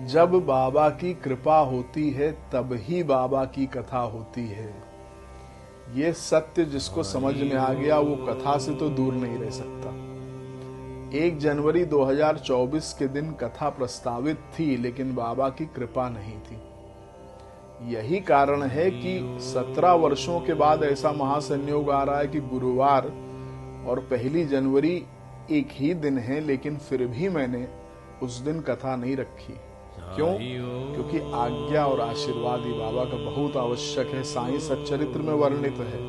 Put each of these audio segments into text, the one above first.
जब बाबा की कृपा होती है तब ही बाबा की कथा होती है। ये सत्य जिसको समझ में आ गया वो कथा से तो दूर नहीं रह सकता। 1 जनवरी 2024 के दिन कथा प्रस्तावित थी, लेकिन बाबा की कृपा नहीं थी। यही कारण है कि 17 वर्षों के बाद ऐसा महासंयोग आ रहा है कि गुरुवार और 1 जनवरी एक ही दिन है, लेकिन फिर भी मैंने उस दिन कथा नहीं रखी। क्यों? क्योंकि आज्ञा और आशीर्वाद ही बाबा का बहुत आवश्यक है। साईं सच्चरित्र में वर्णित है।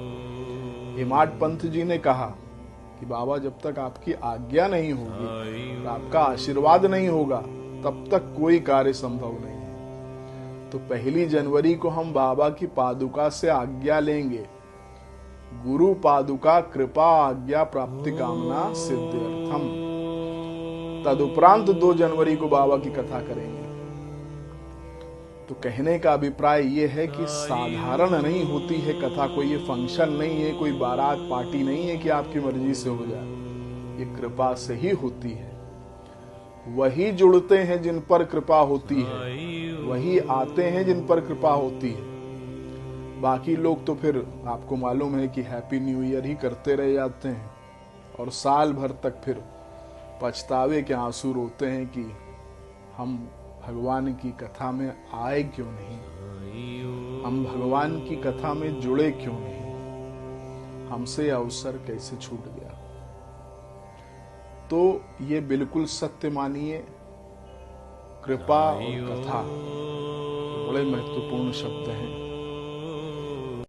हेमाड पंथ जी ने कहा कि बाबा जब तक आपकी आज्ञा नहीं होगी, आपका आशीर्वाद नहीं होगा, तब तक कोई कार्य संभव नहीं है। तो 1 जनवरी को हम बाबा की पादुका से आज्ञा लेंगे। गुरु पादुका कृपा आज्ञा प्राप्ति कामना सिद्ध्यर्थम। तदुपरांत 2 जनवरी को बाबा की कथा करेंगे। तो कहने का अभिप्राय ये है कि साधारण नहीं होती है कथा। कोई ये फंक्शन नहीं है, कोई बारात पार्टी नहीं है कि आपकी मर्जी से हो जाए। ये कृपा से ही होती है। वही जुड़ते हैं जिन पर कृपा होती है, वही आते हैं जिन पर कृपा होती है। बाकी लोग तो फिर आपको मालूम है कि हैप्पी न्यू ईयर ही करते रह जाते हैं और साल भर तक फिर पछतावे के आंसू रोते हैं कि हम भगवान की कथा में आए क्यों नहीं, हम भगवान की कथा में जुड़े क्यों नहीं, हमसे अवसर कैसे छूट गया। तो ये बिल्कुल सत्य मानिए, कृपा और कथा बड़े महत्वपूर्ण शब्द हैं।